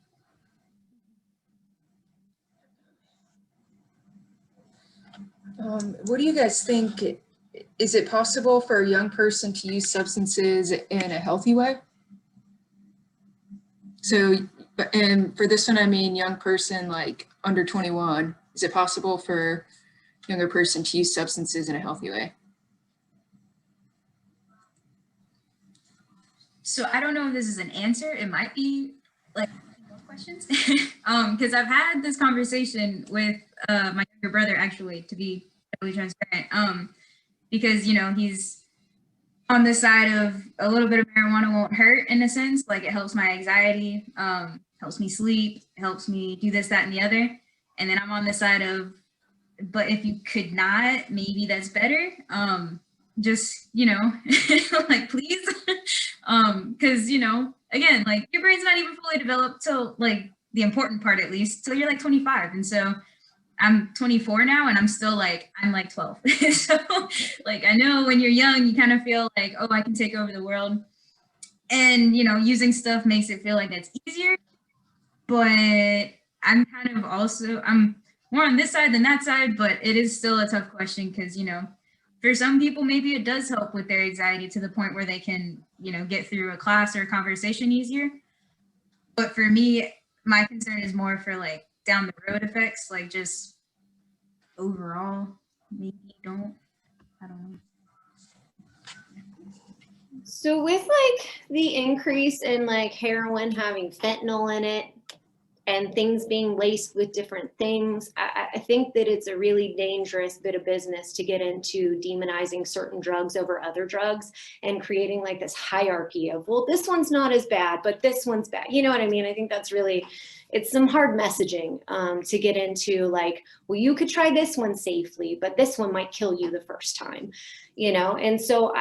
What do you guys think? Is it possible for a young person to use substances in a healthy way? So, and for this one, I mean young person like under 21. Is it possible for younger person to use substances in a healthy way. So I don't know if this is an answer. It might be like more questions. Because I've had this conversation with my younger brother, actually, to be totally transparent. Because, you know, he's on the side of a little bit of marijuana won't hurt in a sense. Like it helps my anxiety, helps me sleep, helps me do this, that, and the other. And then I'm on the side of, but if you could not, maybe that's better. Just, you know, like please. Because, you know, again, like your brain's not even fully developed till like the important part, at least till you're like 25. And so I'm 24 now and I'm still like, I'm like 12. So like, I know when you're young, you kind of feel like, oh, I can take over the world. And, you know, using stuff makes it feel like that's easier. But I'm kind of also, I'm more on this side than that side, but it is still a tough question because, you know, for some people, maybe it does help with their anxiety to the point where they can, you know, get through a class or a conversation easier. But for me, my concern is more for like down the road effects, like just overall, maybe don't, I don't know. So with like the increase in like heroin having fentanyl in it and things being laced with different things, I think that it's a really dangerous bit of business to get into demonizing certain drugs over other drugs and creating like this hierarchy of, well, this one's not as bad, but this one's bad. You know what I mean? I think that's really, it's some hard messaging to get into like, well, you could try this one safely, but this one might kill you the first time, you know? And so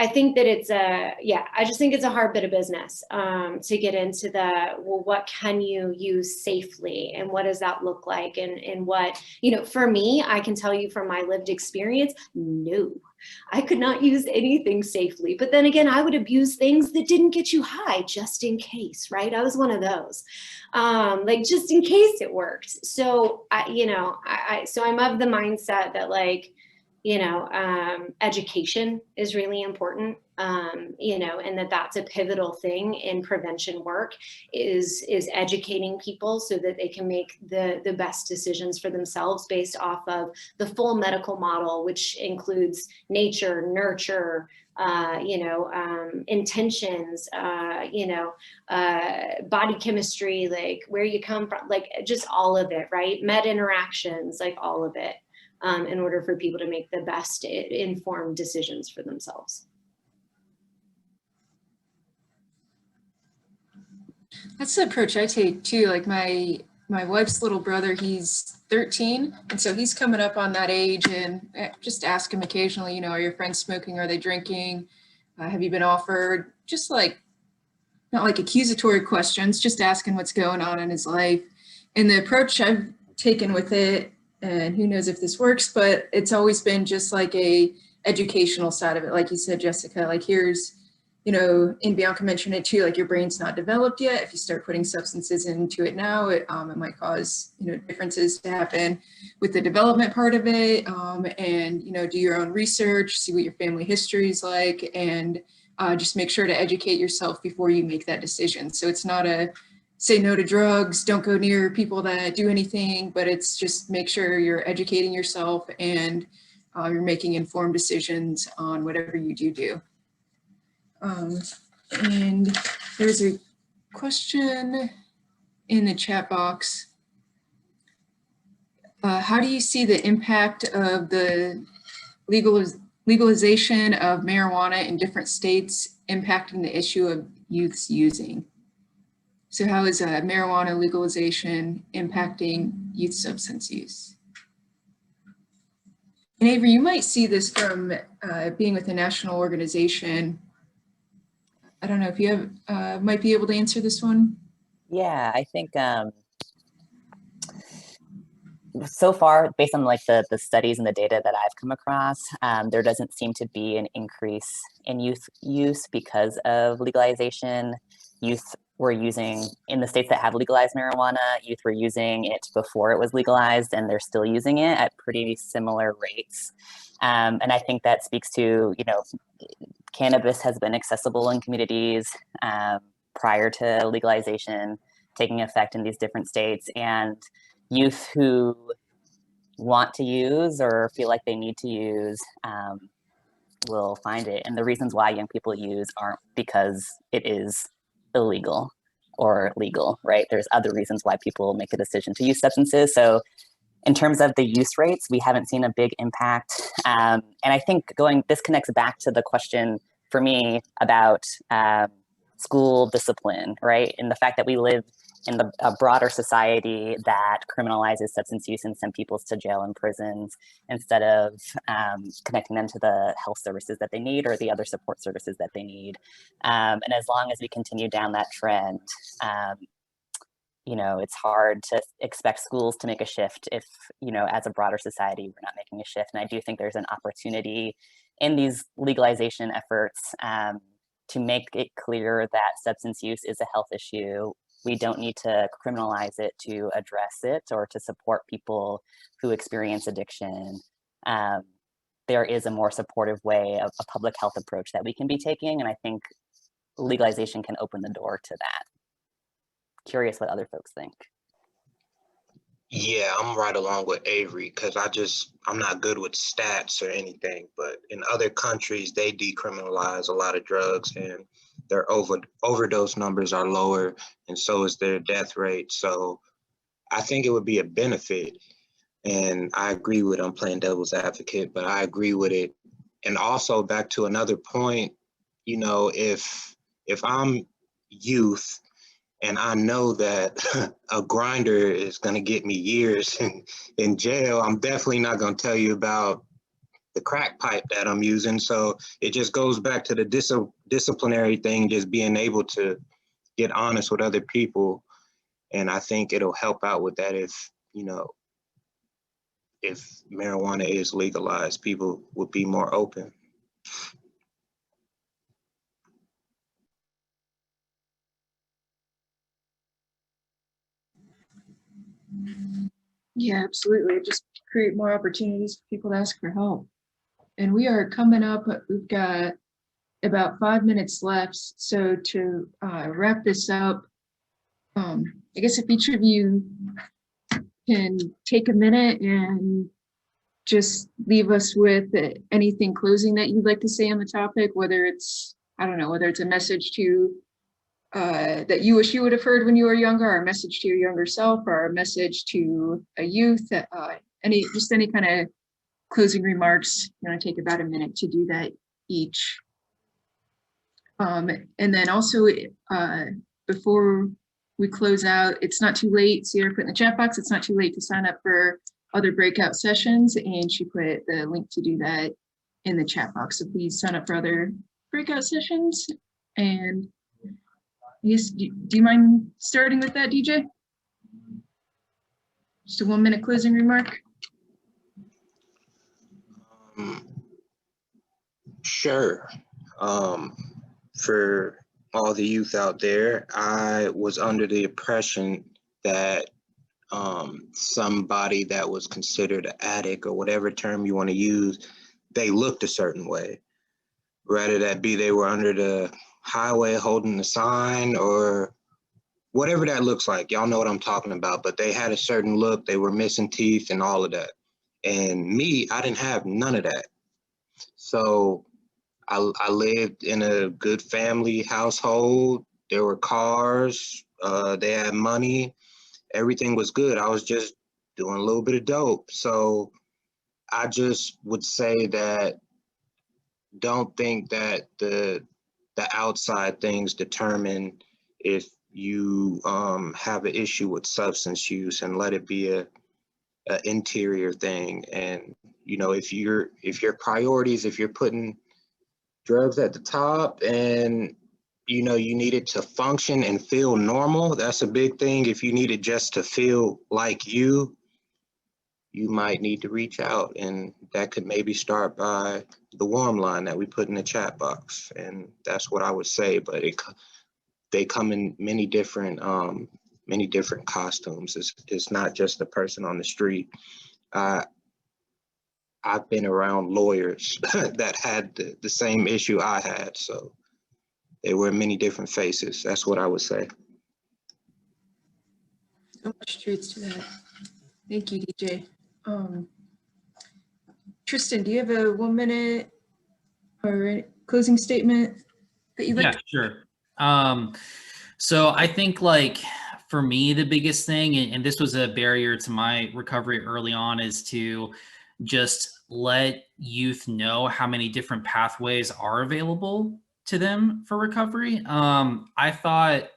I think that it's I just think it's a hard bit of business to get into the, well, what can you use safely and what does that look like? And what, you know, for me, I can tell you from my lived experience, no, I could not use anything safely. But then again, I would abuse things that didn't get you high just in case, right? I was one of those, like just in case it worked. So so I'm of the mindset that like, you know, education is really important, you know, and that's a pivotal thing in prevention work is educating people so that they can make the best decisions for themselves based off of the full medical model, which includes nature, nurture, intentions, body chemistry, like where you come from, like just all of it, right? Med interactions, like all of it. In order for people to make the best informed decisions for themselves. That's the approach I take too. Like my wife's little brother, he's 13. And so he's coming up on that age and just ask him occasionally, you know, are your friends smoking? Are they drinking? Have you been offered? Just like, not like accusatory questions, just asking what's going on in his life. And the approach I've taken with it, and who knows if this works, but it's always been just like a educational side of it. Like you said, Jessica, like here's, you know, and Bianca mentioned it too, like your brain's not developed yet. If you start putting substances into it now, it might cause, you know, differences to happen with the development part of it. And, you know, do your own research, see what your family history is like, and just make sure to educate yourself before you make that decision. So it's not a, say no to drugs, don't go near people that do anything, but it's just make sure you're educating yourself and you're making informed decisions on whatever you do. And there's a question in the chat box. How do you see the impact of the legalization of marijuana in different states impacting the issue of youths using? So how is marijuana legalization impacting youth substance use? And Avery, you might see this from being with a national organization. I don't know if you have, might be able to answer this one. Yeah, I think so far, based on like the studies and the data that I've come across, there doesn't seem to be an increase in youth use because of legalization. Youth were using, in the states that have legalized marijuana, youth were using it before it was legalized, and they're still using it at pretty similar rates. And I think that speaks to, you know, cannabis has been accessible in communities prior to legalization taking effect in these different states, and youth who want to use or feel like they need to use will find it. And the reasons why young people use aren't because it is illegal or legal, right? There's other reasons why people make a decision to use substances. So in terms of the use rates, we haven't seen a big impact. And I think this connects back to the question for me about school discipline, right? And the fact that we live in a broader society that criminalizes substance use and send people to jail and prisons instead of connecting them to the health services that they need or the other support services that they need. And as long as we continue down that trend, you know, it's hard to expect schools to make a shift if, you know, as a broader society, we're not making a shift. And I do think there's an opportunity in these legalization efforts to make it clear that substance use is a health issue. We don't need to criminalize it to address it or to support people who experience addiction. There is a more supportive way of a public health approach that we can be taking. And I think legalization can open the door to that. Curious what other folks think. Yeah, I'm right along with Avery because I'm not good with stats or anything, but in other countries, they decriminalize a lot of drugs and their overdose numbers are lower and so is their death rate. So I think it would be a benefit. And I agree with, I'm playing devil's advocate, but I agree with it. And also back to another point, you know, if I'm youth and I know that a grinder is going to get me years in jail, I'm definitely not going to tell you about the crack pipe that I'm using. So it just goes back to the disciplinary thing, just being able to get honest with other people. And I think it'll help out with that if, you know, if marijuana is legalized, people would be more open. Yeah, absolutely. Just create more opportunities for people to ask for help. And we are coming up, we've got about 5 minutes left. So to wrap this up, I guess if each of you can take a minute and just leave us with anything closing that you'd like to say on the topic, whether it's, I don't know, whether it's a message to that you wish you would have heard when you were younger, or a message to your younger self, or a message to a youth, any kind of closing remarks. You want to take about a minute to do that each. And then also, before we close out, it's not too late. Sierra put in the chat box, it's not too late to sign up for other breakout sessions, and she put the link to do that in the chat box. So please sign up for other breakout sessions. And yes, do you mind starting with that, DJ? Just a 1 minute closing remark. Sure. For all the youth out there, I was under the impression that somebody that was considered an addict, or whatever term you want to use, they looked a certain way. Rather that be they were under the highway holding the sign or whatever that looks like. Y'all know what I'm talking about, but they had a certain look, they were missing teeth and all of that. And me, I didn't have none of that. So I lived in a good family household. There were cars, they had money, everything was good. I was just doing a little bit of dope. So I just would say that don't think that the outside things determine if you have an issue with substance use, and let it be a interior thing. And you know, if your priorities, if you're putting drugs at the top and you know you need it to function and feel normal, that's a big thing. If you need it just to feel like you might need to reach out, and that could maybe start by the warm line that we put in the chat box. And that's what I would say. But they come in many different costumes. It's not just the person on the street. I've been around lawyers that had the same issue I had, so they wear many different faces. That's what I would say. So much truth to that. Thank you, DJ. Tristan, do you have a 1 minute or closing statement that you'd like Yeah, to? sure. So I think like for me, the biggest thing, and this was a barrier to my recovery early on, is to just let youth know how many different pathways are available to them for recovery. I thought,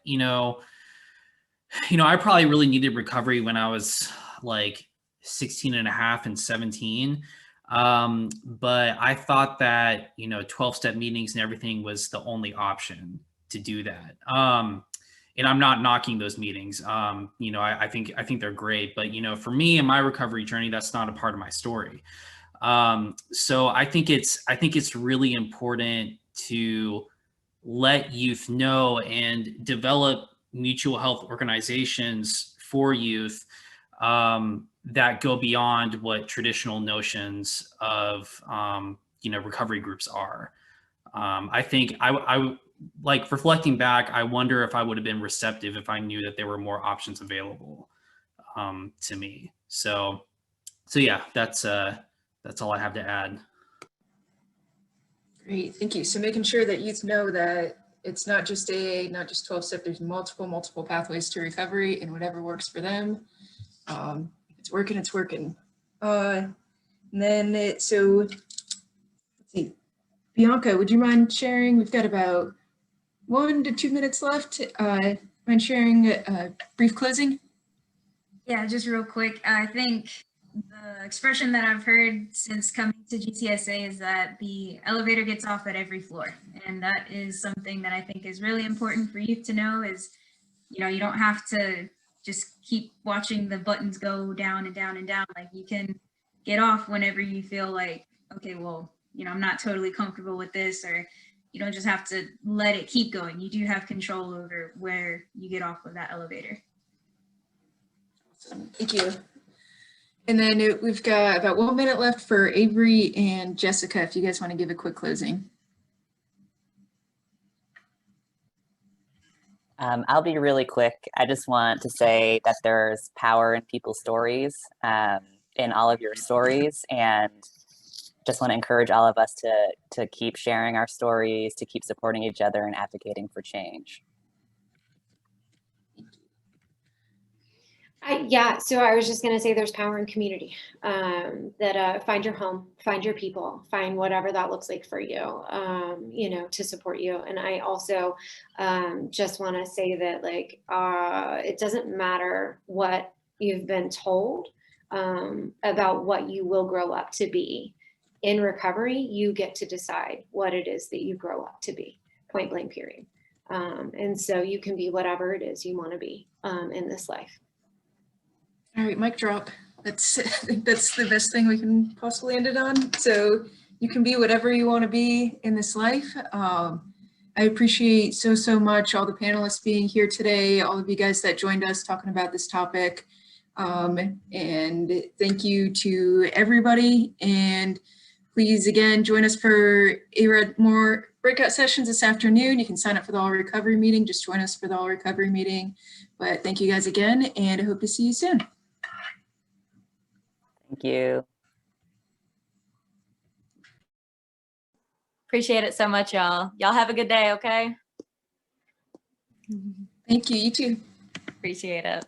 I probably really needed recovery when I was like 16 and a half and 17. But I thought that, 12-step meetings and everything was the only option to do that. And I'm not knocking those meetings. I think they're great, but for me and my recovery journey, that's not a part of my story. So I think it's really important to let youth know and develop mutual health organizations for youth that go beyond what traditional notions of recovery groups are. I think I like reflecting back, I wonder if I would have been receptive if I knew that there were more options available to me. So yeah, that's all I have to add. Great, thank you. So making sure that youth know that it's not just AA, not just 12-step, there's multiple pathways to recovery and whatever works for them. If it's working, it's working. And then so let's see. Bianca, would you mind sharing? We've got about 1 to 2 minutes left. Mind sharing a brief closing? Yeah, just real quick. I think the expression that I've heard since coming to GCSA is that the elevator gets off at every floor. And that is something that I think is really important for youth to know is, you don't have to just keep watching the buttons go down and down and down. Like you can get off whenever you feel like, okay, well, I'm not totally comfortable with this, or you don't just have to let it keep going. You do have control over where you get off of that elevator. Awesome. Thank you. And then we've got about 1 minute left for Avery and Jessica, if you guys want to give a quick closing. I'll be really quick. I just want to say that there's power in people's stories, in all of your stories, and just want to encourage all of us to keep sharing our stories, to keep supporting each other and advocating for change. So I was just going to say there's power in community, that find your home, find your people, find whatever that looks like for you, to support you. And I also just want to say that it doesn't matter what you've been told about what you will grow up to be. In recovery, you get to decide what it is that you grow up to be, point blank, period. And so you can be whatever it is you want to be in this life. All right, mic drop. I think that's the best thing we can possibly end it on. So you can be whatever you want to be in this life. I appreciate so much all the panelists being here today, all of you guys that joined us talking about this topic. And thank you to everybody. And please, again, join us for more breakout sessions this afternoon. You can sign up for the All Recovery meeting. Just join us for the All Recovery meeting. But thank you guys again, and I hope to see you soon. Thank you. Appreciate it so much, y'all. Y'all have a good day, okay? Thank you, you too. Appreciate it.